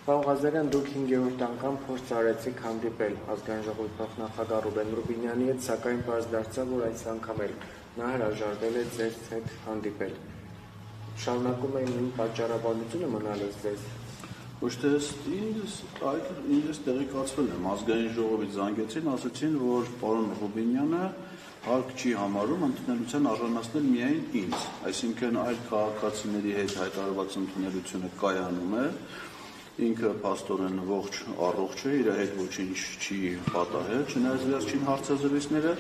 Պարոն Ղազարյան, դուք 5-րդ անգամ փորձ արեցիք հանդիպել ազգային ժողովի փոխնախագահ Ռուբեն Ռուբինյանի հետ, սակայն պարզ դարձավ, որ այս անգամ էլ նա հրաժարվել է ձեզ հետ հանդիպել։ Շարունակում է նույն պատճառաբանությունը մնալով ձեզ։ Ոչ թե ինձ տեղեկացվել եմ, ազգային ժողովից զանգեցին, ասացին, որ պարոն Ռուբինյանը հարկ չի համարում ընդունելության արժանացնել միայն ինձ, այսինքն այլ քաղաքացիների հետ հայտարարված ընդունելությունը կայանում է, ինքը փաստորեն ողջ առողջ է, իր հետ ոչինչ չի պատահել, չնայած վերջին հարցազրույցները,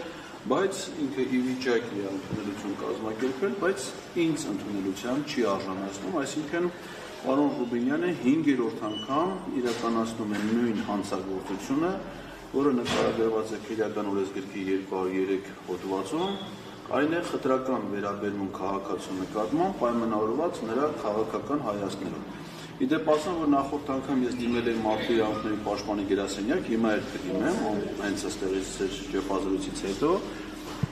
բայց ինքը ի վիճակի է ընդունելություն կազմակերպել, բայց ինձ ընդունելության չի արժանացնում, այսինքն պարոն Ռուբինյանը 5-րդ անգամ իրականացնում է նույն հանցագործությունը, որը նկարագրված է Քրեական օրենսգրքի 203 հոդվածում, այն է խտրական վերաբերմունք քաղաքացու նկատմամբ պայմանավորված նրա քաղաքական հայացքներով։ Իդեպ ասեմ, որ նախորդ անգամ ես դիմել եմ մարդու իրավունքների պաշտպանի գրասենյակ, հիմա էլ կդիմեմ, հենց այստեղից ճեպազրույցից հետո,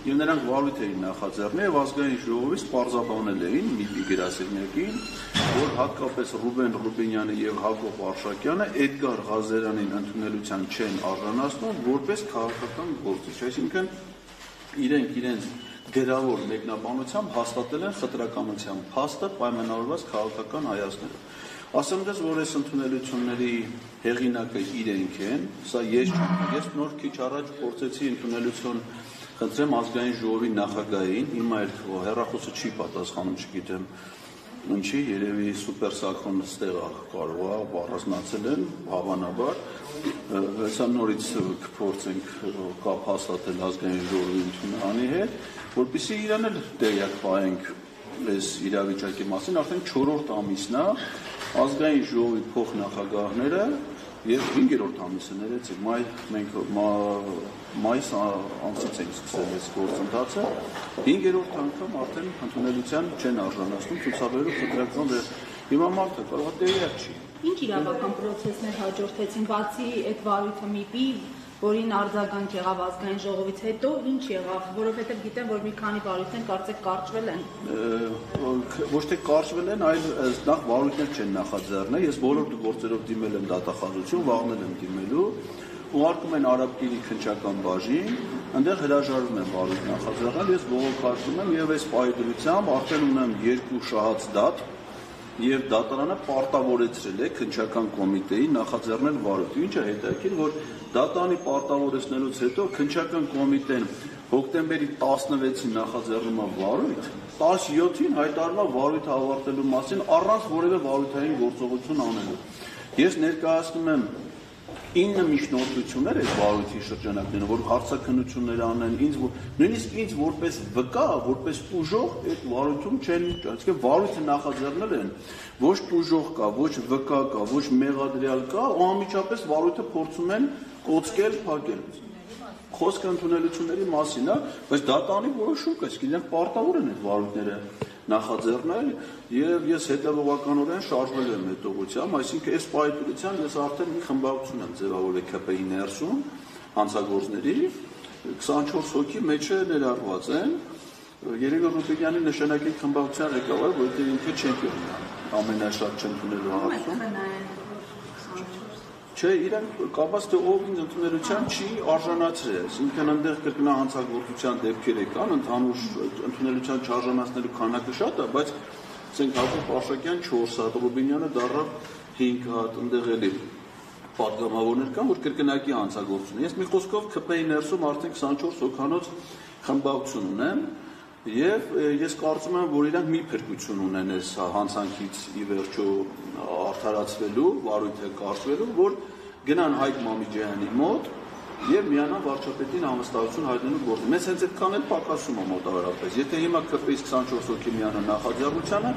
եւ նրանք վարույթ էին նախաձեռնել եւ ազգային ժողովից պարզաբանել էին ՄԻՊ-ի գրասենյակին, որ հատկապես Ռուբեն Ռուբինյանը եւ Հակոբ Արշակյանը Էդգար Ղազարյանին ընդունելության չեն արժանացնում որպես քաղաքական գործիչ, այսինքն իրենց գրավոր մեկնաբանությամբ հաստատել են խտրականության փաստը պայմանավորված քաղաքական հայացքներով։ Ասեմ դες, որ այս ընդունելությունների հեղինակը իրենք են, սա ես չեմ, ես նոր քիչ առաջ փորձեցի ընդունելություն խնդրեմ ազգային ժողովի նախագահին, հիմա էլ հեռախոսը չի պատասխանում, չգիտեմ ինչի, երևի սուպերսակրոն ստեղ կարող է առանձնացել են, հավանաբար, հեսա նորից կփորձենք կապ հաստատել ազգային ժողովի ընդունանի հետ, որպեսզի իրան էլ տեղյակ պահենք այս իրավիճակի մասին, արդեն 4-րդ ամիսն է, ազգային ժողովի փոխնախագահները եւ 5-րդ ամիսը ներեցի մենք մայիս ամսից ենք սկսել այս գործընթացը 5-րդ անգամ արդեն ընդունելության չեն արժանացնում ցուցաբերելու խտրական հիմա մարդը կարող է տեղյակ չի։ Ինչ իրավական պրոցեսներ հաջորդեցին բացի այդ վարույթը ՄԻՊ-ի, որին արձագանք եղավ ազգային ժողովից հետո, ինչ եղավ, որովհետև գիտեմ, որ մի քանի վարույթներ կարծեք կարճվել են։ Ոչ թե կարճվել են, այլ նախ վարույթներ չեն նախաձեռնել, ես բոլոր գործերով դիմել եմ դատախազություն, վաղնել եմ դիմելու, ուղարկում են Արաբկիրի քննչական բաժին, այնտեղ հրաժարվում են վարույթ նախաձեռնել, ես բողոքարկում եմ եւ այս պայդրությամբ արդեն ունեմ 2 շահած դատ եւ դատարանը պարտավորեցրել է քննչական կոմիտեին նախաձեռնել վարույթ։ Ինչ է հետաքրքիր, որ դատարանի պարտավորեցնելուց հետո քննչական կոմիտեն հոկտեմբերի 16-ին նախաձեռնում է վարույթ, 17-ին հայտարարում է վարույթը ավարտելու մասին առանց որևէ վարույթային գործողություն անելու։ Ես ներկայացնում եմ 9 միջնորդություններ այս վարույթի շրջանակներում, որ հարցաքննություններ անեն, նույնիսկ ինձ որպես վկա, որպես ուժող այդ վարույթում չեն, այսինքն վարույթը նախաձեռնել են, ոչ ուժող կա, ոչ վկա կա, ոչ մեղադրյալ կա, ու անմիջապես վարույթը փորձում են կոծկել, փակել։ Խոսքը ընդունելությունների մասին է, բայց դատարանի որոշում կա, իսկ իրենք պարտավոր են այդ վարույթները նախաձեռնել եւ ես հետեւողականորեն շարժվել եմ այդ ուղղությամբ, այսինքն այս պայթյունությամբ ես արդեն մի խմբակցություն եմ ձևավորել ԿՊ-ի ներսում հանցագործների 24 հոգի մեջը ներառված են երևի Ռուբինյանի նշանակի խմբակցության ղեկավար, որտեղ ինքը չեմպիոն է ամենաշատ չընդունելու հարցում Չէ, իրանք կապած թե ով ինձ ընդունելության չի արժանացրել, այսինքն այնտեղ կրկնահանցագործության դեպքեր կան, ընդհանուր ընդունելության չարժանացնելու քանակը շատ է, բայց ասենք Հակոբ Արշակյան 4 հատ, Ռուբինյանը դառավ 5 հատ, այնտեղ էլի պատգամավորներ կան, որ կրկնակի հանցագործություն։ Ես մի խոսքով ԿՊ-ի ներսում արդեն 24 հոգանոց խմբակցություն ունեմ, եւ ես կարծում եմ, որ իրանք մի փրկություն ունեն այս հանցանքից ի վերջո արդարացվելու, վարույթը կարճվելու, որ գնան Հայկ Մամիջյանի մոտ եւ միանան վարչապետին անվստահություն հայտնելու գործը։ Մեզ հենց այդքան էլ պակասում է մոտավորապես։ Եթե հիմա ԿՊ-ից 24 հոգի միանան նախաձեռնությանը,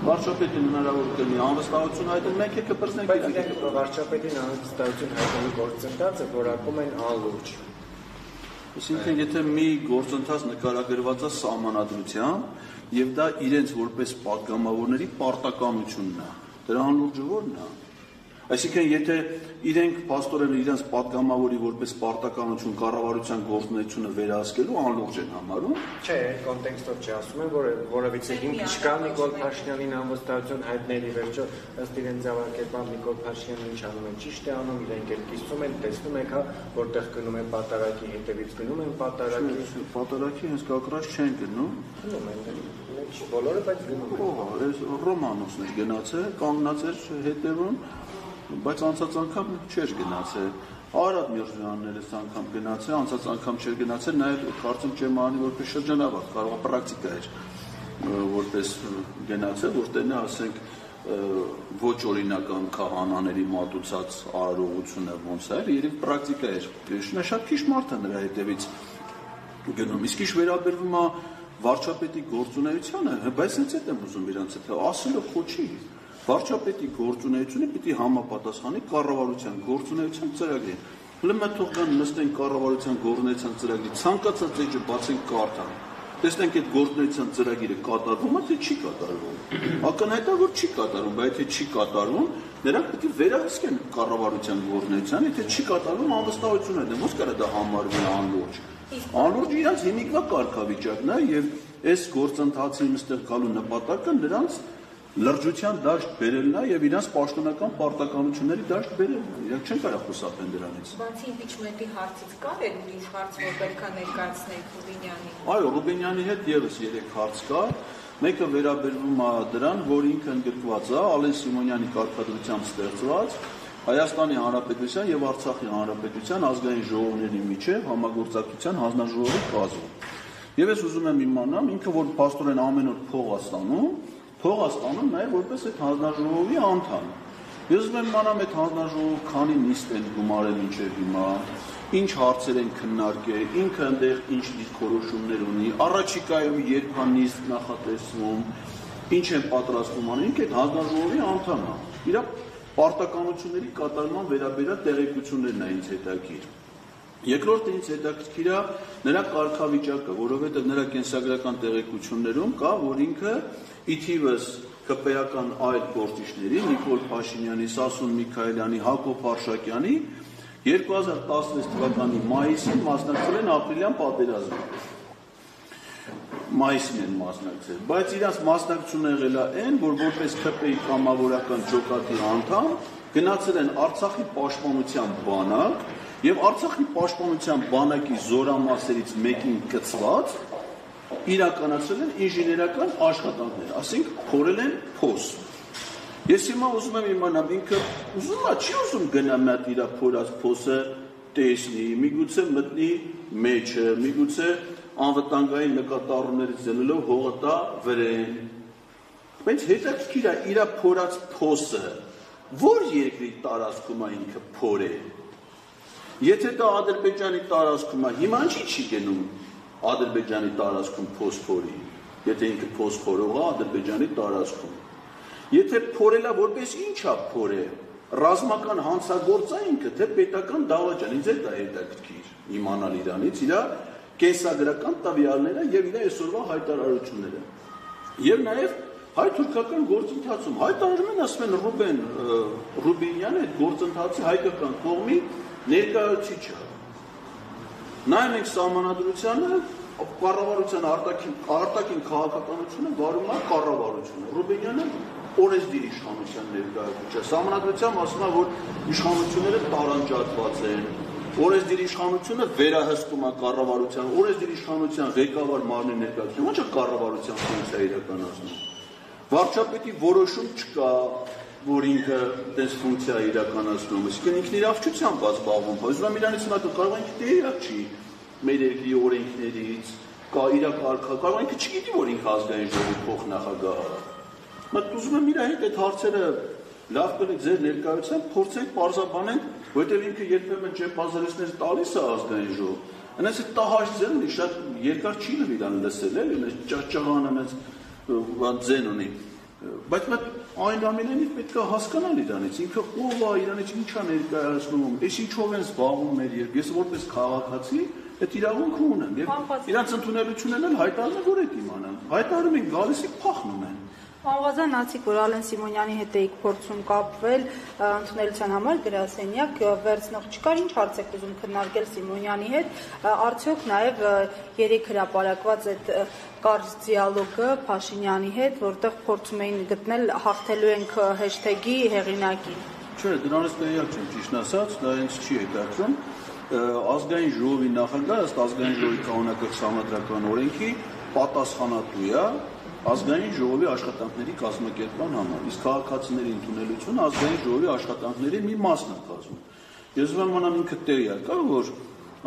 վարչապետին հնարավոր կլինի անվստահություն հայտնել, մենք էլ կպրծենք իրենք վարչապետին անվստահություն հայտնելու գործընթացը որակում են անլուրջ։ Այսինքն, եթե մի գործընթաց նկարագրված է սահմանադրությամբ եւ դա իրենց որպես պատգամավորների պարտականությունն է, դրա անլուրջը ո՞րն է։ Այսինքն, եթե իրենք փաստորեն իրենց պատգամավորի որպես պարտականություն կառավարության գործունեությունը վերահսկելու անլուրջ են համարում։ Չէ, կոնտեքստով չի ասում են, որ որևիցե հիմք չկա Նիկոլ Փաշինյանին անվստահություն հայտների վերջո ըստ իրենց ձևակերպած Նիկոլ Փաշինյանն ինչ անում են, ճիշտ է անում, իրենք էլ կիսում են, տեսնում եք, հա, որտեղ գնում են պատարագի հետևից գնում են պատարագի։ Պատարագի հենց կակրած չեն գնում։ Գնում են, չի բոլորը, բայց գնում են։ Ահա, այս Ռոմանոսն էր գնացել, կանգնած էր հետևում, բայց անցած անգամ չէր գնացել։ Արադ Միրզոյանն այս անգամ գնացել, անցած անգամ չէր գնացել, նաև կարծում չեմ անի որպես շրջանավարտ, կարող է պրակտիկա էր որպես գնացել, որտեղ նա ասենք ոչ օրինական քահանաների մատուցած արարողությունը ոնց է, երբ պրակտիկա էր։ Նա շատ քիչ մարդ է նրա հետևից գնում։ Իսկ ինչ վերաբերվում է վարչապետի գործունեությանը, բայց հենց այդ եմ ուզում իրանց հետ ասելով խոչի։ Վարչապետի գործունեությունը պիտի համապատասխանի կառավարության գործունեության ծրագրին։ Ուրեմն մենք թող գան նստեն կառավարության գործունեության ծրագրի ցանկացած էջը բացեն կարդան։ Տեսնենք այդ գործունեության ծրագիրը կատարվում է թե չի կատարվում։ Ակնհայտ է որ չի կատարվում, բայց եթե չի կատարվում, նրանք պետք է վերահսկեն կառավարության գործունեությանը, եթե չի կատարվում անվստահություն է դեմ, ոնց կարա դա համարվի անլուրջ։ Անլուրջ իրաց հիմիկվա կարգավիճակն է եւ այս գործընթացին այստեղ գալու նպատակը նրանց լրջության դաշտ բերելն է եւ իրաց պաշտոնական պարտականությունների դաշտ բերելն է։ Իրանք չեն կարող խուսափեն դրանից։ Բացի իմպիչմենտի հարցից կար էլ ուրիշ հարց, որ պետք է ներկայացնել Ռուբինյանին։ Այո, Ռուբինյանի հետ եւս 3 հարց կա։ Մեկը վերաբերվում է դրան, որ ինքը ընդգրկված է Ալեն Սիմոնյանի կարգադրությամբ ստեղծված Հայաստանի Հանրապետության եւ Արցախի Հանրապետության ազգային ժողովների միջև համագործակցության հանձնաժողովի կազմում։ Եվ ես ուզում եմ իմանամ, ինքը որ փաստորեն ամեն օր փող է ստանում նաև որպես այդ հանձնաժողովի անդամ։ Ես ուզում եմ իմանամ այդ հանձնաժողովը քանի նիստ են գումարել մինչև հիմա, ինչ հարցեր են քննարկել, ինքը այնտեղ ինչ դիրքորոշումներ ունի, առաջիկայում երբ է նիստ նախատեսվում, ինչ են պատրաստվում անել, ինքը այդ հանձնաժողովի անդամ է։ Իր պարտականությունների կատարման վերաբերյալ տեղեկություններն են ինձ հետաքրքիր։ Երկրորդը ինձ հետաքրքիր է նրա կարգավիճակը, որովհետև նրա կենսագրական տեղեկություններում կա, որ ինքը ի թիվս ԿՊ-ական այլ գործիչների Նիկոլ Փաշինյանի, Սասուն Միքայելյանի, Հակոբ Արշակյանի 2016 թվականի մայիսին մասնակցել են ապրիլյան պատերազմին։ Մայիսին են մասնակցել, բայց իրաց մասնակցությունը եղել է այն, որ որպես ԿՊ-ի կամավորական ջոկատի անդամ գնացել են Արցախի պաշտպանության բանակ եւ Արցախի պաշտպանության բանակի զորամասերից մեկին կցված իրականացրել են ինժեներական աշխատանքներ, ասենք փորել են փոս։ Ես հիմա ուզում եմ իմանամ ինքը ուզում է, չի ուզում գնա մատ իր փորած փոսը տեսնի, միգուցե մտնի մեջը, միգուցե անվտանգային նկատառումներից ելնելով հողը տա վրեն։ Բայց հետաքրքիր է իր փորած փոսը որ երկրի տարածքում է ինքը փորել։ Եթե դա Ադրբեջանի տարածքում է, հիմա ինչի չի գնում Ադրբեջանի տարածքում փոս փորի, եթե ինքը փոս փորող է Ադրբեջանի տարածքում։ Եթե փորելա որպես ինչ է փորել, ռազմական հանցագործ է ինքը, թե պետական դավաճան, ինձ է դա հետաքրքիր իմանալ իրանից, իր կենսագրական տվյալները եւ իր այսօրվա հայտարարությունները։ Եվ նաեւ հայ-թուրքական գործընթացում հայտարարում են, ասում են Ռուբինյանը այդ գործընթացի հայկական կողմի ներկայացուցիչը։ Նայում ենք սահմանադրությանը, կառավարության արտաքին քաղաքականությունը վարում է կառավարությունը։ Ռուբինյանը օրենսդիր իշխանության ներկայացուցիչ է։ Սահմանադրությամբ ասում է, որ իշխանությունները տարանջատված են։ Օրենսդիր իշխանությունը վերահսկում է կառավարության, օրենսդիր իշխանության ղեկավար մարմնի ներկայացուցիչ, ոչ է կառավարության ֆունկցիա իրականացնում։ Վարչապետի որոշում չկա, որ ինքը այս ֆունկցիա իրականացնում, այսինքն ինքն իրավչությամբ զբաղվում, բայց ուրեմն իրանից հիմա կարող է ինքը տեղյակ չի մեր երկրի օրենքներից, կա իր կարգը, կարող է ինքը չգիտի, որ ինքը ազգային ժողովի փոխնախագահ է։ Մենք ուզում եմ իր հետ այդ հարցերը լավ կլինի ձեր ներկայությամբ փորձենք պարզաբանենք, որովհետև ինքը երբեմն ջեպազարիստներ տալիս է ազգային ժողով։ Այնպես է տահաշ ձեն ունի, շատ երկար չի լինի իրան լսել, էլի, այնպես ճահճաղան այնպես ձեն ունի։ Բայց մենք այն ամենից պետք է հասկանալ իրանից, ինքը ով է, իրանից ինչ է ներկայացնում, այս ինչով են զբաղվում մեր երկրի։ Ես որպես քաղաքացի այդ իրավունքը ունեմ եւ իրանց ընդունելությունն էլ հայտարարում են, որ այդ իմանան։ Հայտարարում են գալիս է փախնում են։ Աղազան Նացիկ, որ Ալեն Սիմոնյանի հետ էիք փորձում կապվել ընդունելության համար գրասենյակ, վերցնող չկար, ինչ հարց եք ուզում քննարկել Սիմոնյանի հետ, արդյոք նաև երեք հրապարակված այդ կարճ դիալոգը Փաշինյանի հետ, որտեղ փորձում էին գտնել հաղթելու ենք հեշթեգի հեղինակին։ Չէ, դրանից տեղյակ չեմ, ճիշտ ասած, դա ինձ չի հետաքրքրում։ Ազգային ժողովի նախագահը ըստ ազգային ժողովի կանոնակարգ-սահմանադրական օրենքի պատասխանատու է ազգային ժողովի աշխատանքների կազմակերպման համար, իսկ քաղաքացիների ընդունելությունը ազգային ժողովի աշխատանքների մի մասն է կազմում։ Ես ուրեմն ինքը տեղյակ կա, որ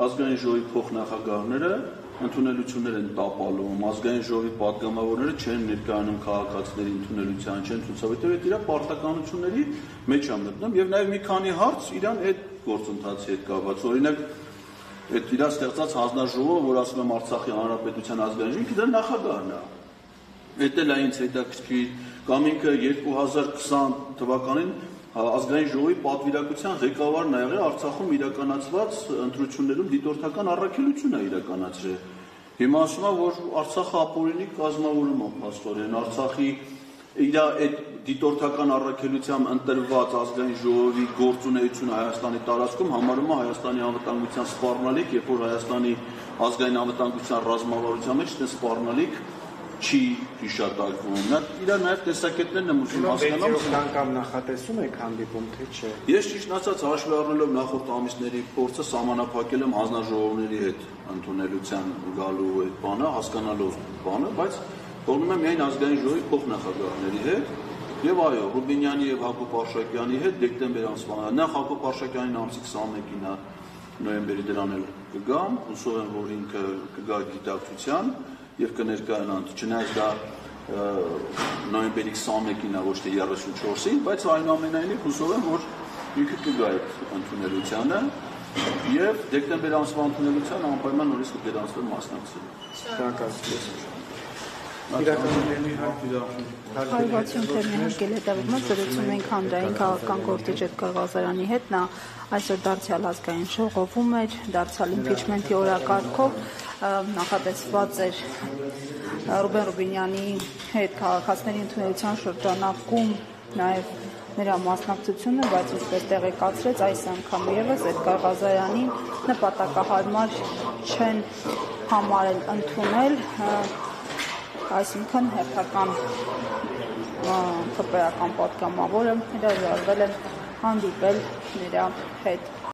ազգային ժողովի փոխնախագահները ընդունելություններ են տապալում, ազգային ժողովի պատգամավորները չեն ներկայանում քաղաքացիների ընդունելության, չեն ցուցաբերում, այդ իր պարտականությունների մեջ է մտնում եւ նաեւ մի քանի հարց իրան այդ գործընթացի հետ կապված։ Օրինակ, այդ իր ստեղծած հանձնաժողովը, որ ասում եմ Արցախի Հանրապետության ազգային ժողովի, դա նախագահն է։ Այդ էլ այնց հետաքրքիր, կամ ինքը 2020 թվականին ազգային ժողովի պատվիրակության ղեկավարն ա եղել Արցախում իրականացված ընտրություններում դիտորդական առաքելություն է իրականացրել։ Հիմա ասում է, որ Արցախը ապօրինի կազմավորում է փաստորեն, Արցախի իր այդ դիտորդական առաքելությամբ ընտրված ազգային ժողովի գործունեությունը Հայաստանի տարածքում համարում է Հայաստանի անվտանգության սպառնալիք, երբ որ Հայաստանի ազգային անվտանգության ռազմավարության մեջ դա սպառնալիք չի հիշատակվում։ Նա իր նաև տեսակետներն եմ ուզում հասկանալ։ Բայց անգամ նախատեսում եք հանդիպում, թե չէ։ Ես ճիշտ ասած հաշվի առնելով նախորդ ամիսների փորձը սահմանափակել եմ հանձնաժողովների հետ ընդունելության գալու այդ բանը, հասկանալով բանը, բայց թողնում եմ միայն ազգային ժողովի փոխնախագահների հետ եւ այո, Ռուբինյանի եւ Հակոբ Արշակյանի հետ դեկտեմբեր ամսվա։ Նախ Հակոբ Արշակյանին ամսի 21-ին է նոյեմբերի դրան էլ կգամ, հուսով եմ, որ ինքը կգա գիտակցության եւ կներկայանա, չնայած դա նոյեմբերի 21-ին է, ոչ թե 34-ին, բայց այնուամենայնիվ հուսով եմ, որ ինքը կգա այդ ընդունելությանը եւ դեկտեմբեր ամսվա ընդունելությանը անպայման նորից կգրանցվի մասնակցել։ Շնորհակալություն։ Հարվածություն թերմինարկել հետևումով զրուցում ենք հանրային քաղաքական գործիչ Էդգար Ղազարյանի հետ, նա այսօր դարձյալ ազգային ժողովում էր, դարձյալ իմպիչմենթի օրակարգով նախատեսված էր Ռուբեն Ռուբինյանի հետ քաղաքացիների ընդունելության շրջանակում նաև նրա մասնակցությունը, բայց ինչպես տեղեկացրեց այս անգամ եւս Էդգար Ղազարյանին նպատակահարմար չեն համարել ընդունել, այսինքն հերթական ԿՊ-ական պատգամավորը հրաժարվել է հանդիպել նրա հետ։